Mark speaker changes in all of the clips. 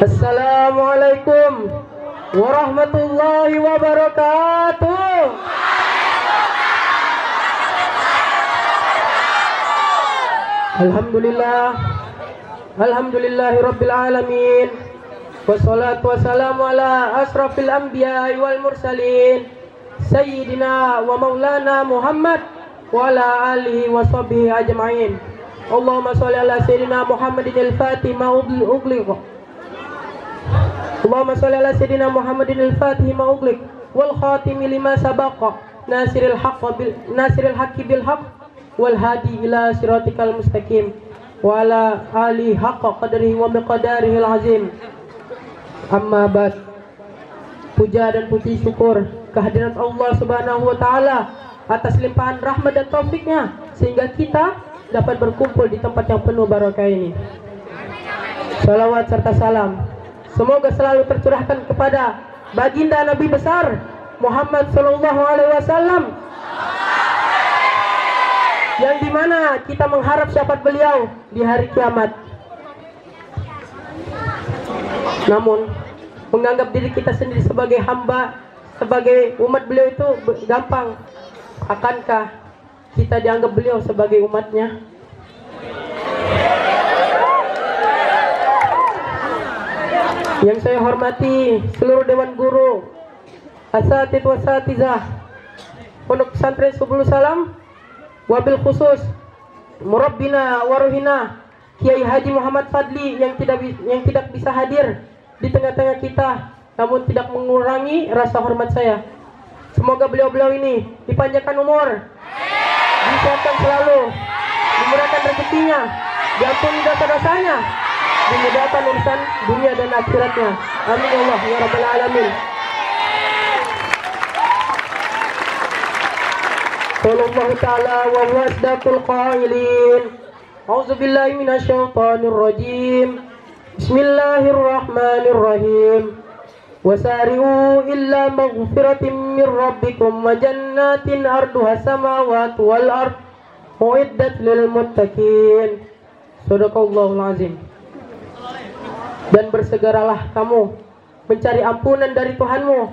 Speaker 1: Assalamualaikum warahmatullahi wabarakatuh. Alhamdulillahi rabbil alamin. Wassalatu wassalamu ala asrafil anbiya'i wal mursalin Sayyidina wa maulana Muhammad wa ala alihi wa sahbihi ajma'in. Allahumma sholli ala Sayyidina Muhammadin al-Fatih ma ughliq. Allahumma sholli ala Sayyidina Muhammadin al-Fatih ma ughliq wal khatimi lima sabaqa nasiril haqqi bil haqq wal hadi ila siratikal mustaqim wa ala ali haqqa qadrihi wa miqdarihi al-azim. Amma ba'd. Puja dan puji syukur kehadirat Allah Subhanahu wa taala atas limpahan rahmat dan taufiknya sehingga kita dapat berkumpul di tempat yang penuh barakah ini. Salawat serta salam semoga selalu tercurahkan kepada baginda Nabi besar Muhammad sallallahu alaihi wasallam, yang dimana kita mengharap syafaat beliau di hari kiamat. Namun menganggap diri kita sendiri sebagai hamba, sebagai umat beliau itu gampang. Akankah kita dianggap beliau sebagai umatnya? Yang saya hormati seluruh dewan guru, asatidz wasatizah Pondok Pesantren Subulus Salam, wabil khusus murabbina waruhina Kiai Haji Muhammad Fadli yang tidak bisa hadir di tengah-tengah kita, namun tidak mengurangi rasa hormat saya. Semoga beliau-beliau ini dipanjangkan umur, disehatkan selalu, dimurahkan rezekinya, diampuni dosa-dosanya, dimudahkan urusan dunia dan akhiratnya. Amin ya Allah ya rabbal alamin. Sallallahu ta'ala wa huwa asdaqul qailin. A'udzu billahi minasyaitonir rajim. Bismillahirrahmanirrahim. Wasari'u illa maghfiratin min rabbikum wa jannatin arduha samawati wal ard uiddat lil muttaqin. Shadaqallahul azim. Dan bersegeralah kamu mencari ampunan dari Tuhanmu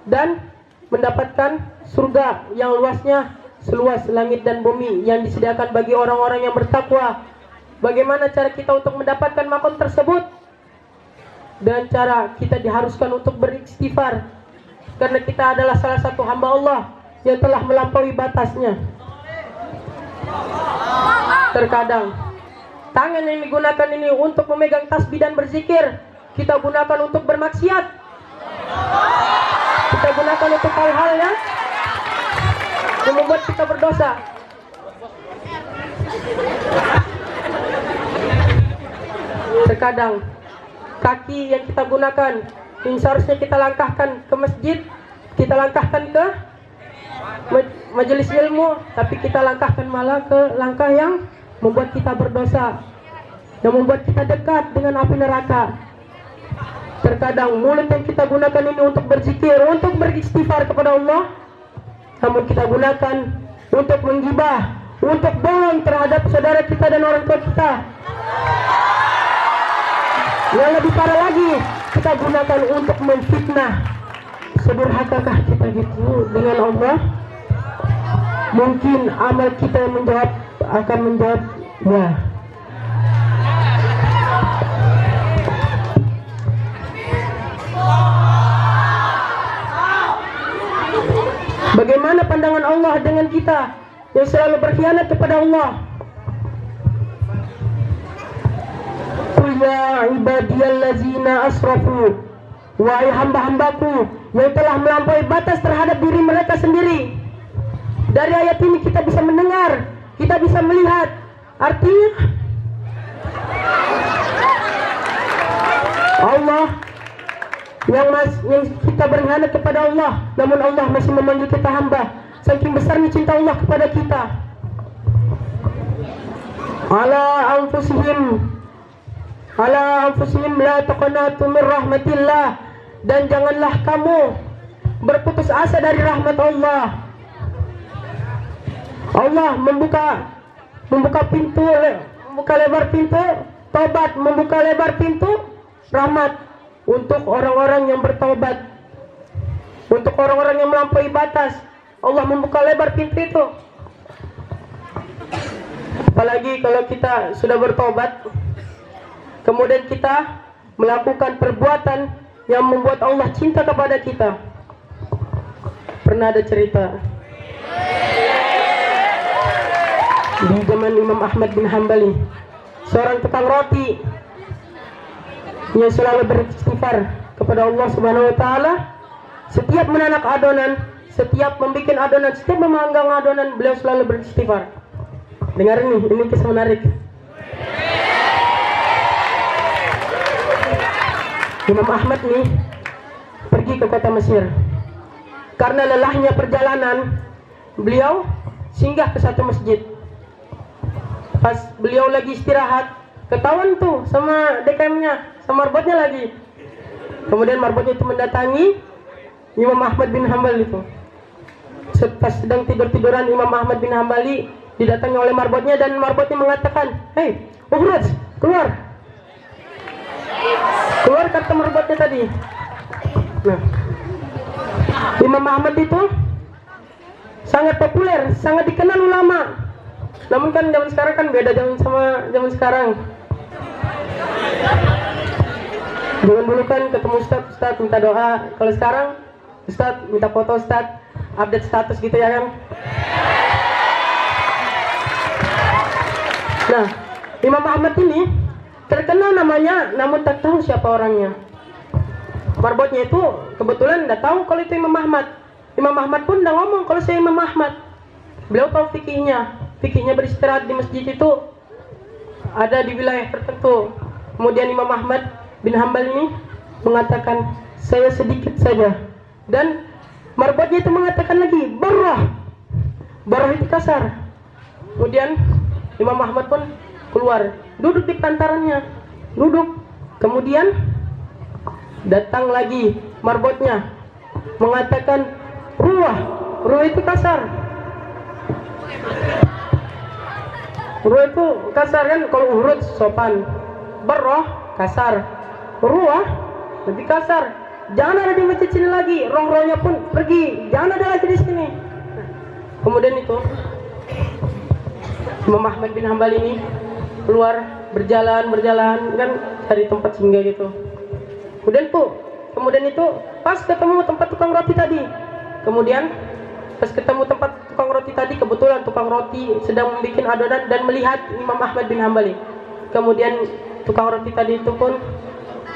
Speaker 1: dan mendapatkan surga yang luasnya seluas langit dan bumi yang disediakan bagi orang-orang yang bertakwa. Bagaimana cara kita untuk mendapatkan makom tersebut? Dan cara kita diharuskan untuk beristighfar, karena kita adalah salah satu hamba Allah yang telah melampaui batasnya. Terkadang tangan yang digunakan ini untuk memegang tasbih dan berzikir kita gunakan untuk bermaksiat. Kita gunakan untuk hal-hal yang membuat kita berdosa. Terkadang kaki yang kita gunakan yang seharusnya kita langkahkan ke masjid, kita langkahkan ke majelis ilmu, tapi kita langkahkan malah ke langkah yang membuat kita berdosa, yang membuat kita dekat dengan api neraka. Terkadang mulut yang kita gunakan ini untuk berzikir, untuk beristighfar kepada Allah, namun kita gunakan untuk menggibah, untuk bohong terhadap saudara kita dan orang tua kita. Yang lebih parah lagi, kita gunakan untuk menfitnah. Sedurhakakah kita gitu dengan Allah? Mungkin amal kita yang akan menjawab ya. Bagaimana pandangan Allah dengan kita yang selalu berkhianat kepada Allah? Qul ya ibadiyallazina asrafu, wahai hamba-hambaku yang telah melampaui batas terhadap diri mereka sendiri. Dari ayat ini kita bisa mendengar, kita bisa melihat artinya Allah yang kita berkhianat kepada Allah, namun Allah masih memanggil kita hamba. Saking besarnya cinta Allah kepada kita. Ala anfusihim la taqnatu min rahmatillah, dan janganlah kamu berputus asa dari rahmat Allah. Allah membuka pintu, membuka lebar pintu tobat, membuka lebar pintu rahmat untuk orang-orang yang bertaubat, untuk orang-orang yang melampaui batas. Allah membuka lebar pintu itu. Apalagi kalau kita sudah bertobat, kemudian kita melakukan perbuatan yang membuat Allah cinta kepada kita. Pernah ada cerita di zaman Imam Ahmad bin Hambali, seorang tukang roti yang selalu beristighfar kepada Allah Subhanahu wa taala. Setiap menanak adonan, setiap membuat adonan, setiap memanggang adonan, beliau selalu beristighfar. Dengar ini kisah menarik. Imam Ahmad nih pergi ke kota Mesir. Karena lelahnya perjalanan, beliau singgah ke satu masjid. Pas beliau lagi istirahat, ketahuan tuh sama DKM-nya, sama marbotnya lagi. Kemudian marbotnya itu mendatangi Imam Ahmad bin Hambal itu. Pas sedang tidur-tiduran, Imam Ahmad bin Hambali didatangi oleh marbotnya, dan marbotnya mengatakan, "Hei, Uhraj, keluar." Keluar kata marbotnya tadi. Nah, Imam Ahmad itu sangat populer, sangat dikenal ulama. Namun kan zaman sekarang kan beda zaman sama zaman sekarang. Zaman dulu kan ketemu Ustaz minta doa. Kalau sekarang Ustaz minta foto, Ustaz update status gitu ya kan. Nah, Imam Ahmad ini terkenal namanya, namun tak tahu siapa orangnya. Marbotnya itu kebetulan tidak tahu kalau itu Imam Ahmad. Imam Ahmad pun tidak ngomong kalau saya Imam Ahmad. Beliau tahu fikihnya beristirahat di masjid itu ada di wilayah tertentu. Kemudian Imam Ahmad bin Hambal ini mengatakan, "Saya sedikit saja." Dan marbotnya itu mengatakan lagi, "Barrah itu kasar." Kemudian Imam Ahmad pun keluar, duduk di pantarannya, duduk. Kemudian datang lagi marbotnya mengatakan, ruh itu kasar. Ruh itu kasar kan, kalau urut sopan, barrah kasar, ruah lebih kasar. Jangan ada di masjid sini lagi, roh-rohnya pun pergi, jangan ada lagi di sini. Kemudian itu Imam Ahmad bin Hambal ini keluar berjalan kan cari tempat singgah gitu. Kemudian itu pas ketemu tempat tukang roti tadi. Kemudian pas ketemu tempat tukang roti tadi, kebetulan tukang roti sedang membuat adonan dan melihat Imam Ahmad bin Hambali. Kemudian tukang roti tadi itu pun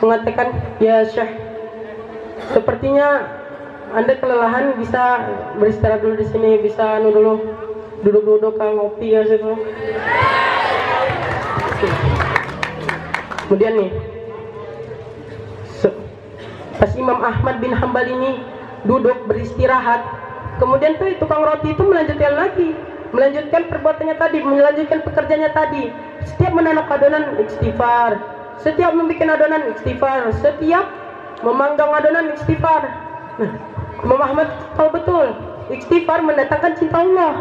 Speaker 1: mengatakan, "Ya Syekh, sepertinya Anda kelelahan, bisa beristirahat dulu di sini, bisa dulu duduk-duduk ngopi ya situ." Kemudian nih, pas Imam Ahmad bin Hambal ini duduk beristirahat, kemudian tuh tukang roti itu melanjutkan perbuatannya tadi, melanjutkan pekerjaannya tadi. Setiap menanak adonan istighfar, setiap membuat adonan istighfar, setiap memanggang adonan istighfar. Nah, Imam Ahmad tahu betul istighfar mendatangkan cinta Allah.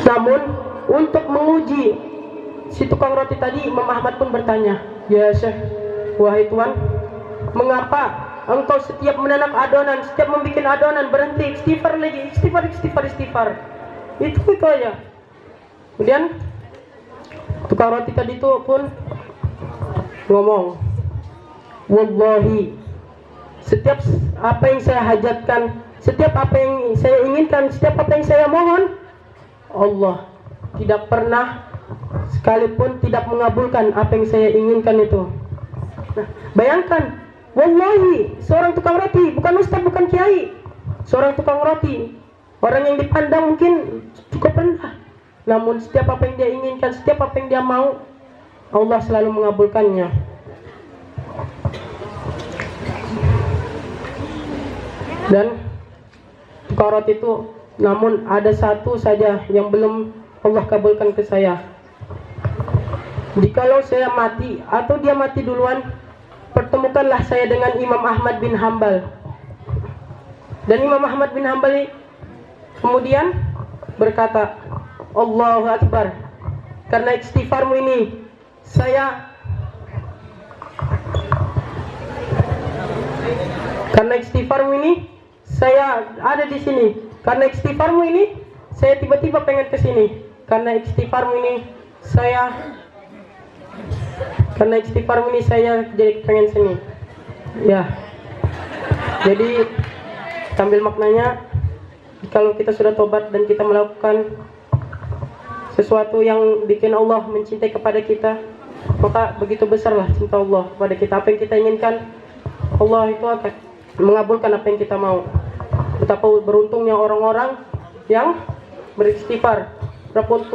Speaker 1: Namun untuk menguji si tukang roti tadi, Imam Ahmad pun bertanya, "Ya Syekh, wahai Tuan, mengapa engkau setiap menanak adonan, setiap membuat adonan berhenti istighfar lagi, istighfar?" Itu aja. Kemudian tukang roti tadi itu pun ngomong, "Wallahi, setiap apa yang saya hajatkan, setiap apa yang saya inginkan, setiap apa yang saya mohon, Allah tidak pernah sekalipun tidak mengabulkan apa yang saya inginkan itu." Nah, bayangkan, wallahi, seorang tukang roti, bukan ustaz, bukan kiai, seorang tukang roti, orang yang dipandang mungkin cukup rendah, namun setiap apa yang dia inginkan, setiap apa yang dia mau, Allah selalu mengabulkannya. Dan tukang roti itu, namun ada satu saja yang belum Allah kabulkan ke saya. Jikalau saya mati atau dia mati duluan, pertemukanlah saya dengan Imam Ahmad bin Hambal. Dan Imam Ahmad bin Hambal kemudian berkata, "Allahu Akbar, karena istighfarmu ini saya karena istighfarmu ini saya ada di sini. Karena istighfarmu ini saya tiba-tiba pengen ke sini. Karena istighfarmu ini saya jadi pengen sini. Ya. Jadi sambil maknanya, kalau kita sudah tobat dan kita melakukan sesuatu yang bikin Allah mencintai kepada kita, maka begitu besarlah cinta Allah kepada kita. Apa yang kita inginkan, Allah itu akan mengabulkan apa yang kita mau. Betapa beruntungnya orang-orang yang beristighfar. Betapa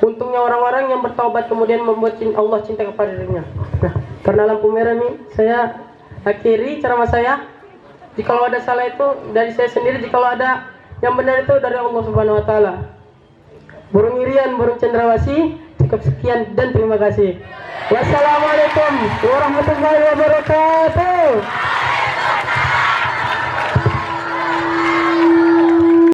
Speaker 1: untungnya orang-orang yang bertaubat kemudian membuat Allah cinta kepada dirinya. Nah, karena lampu merah ini, saya akhiri ceramah saya. Jikalau ada salah itu dari saya sendiri, jikalau ada yang benar itu dari Allah Subhanahu wa taala. Burung irian, burung cendrawasih, cukup sekian dan terima kasih. Wassalamualaikum warahmatullahi wabarakatuh.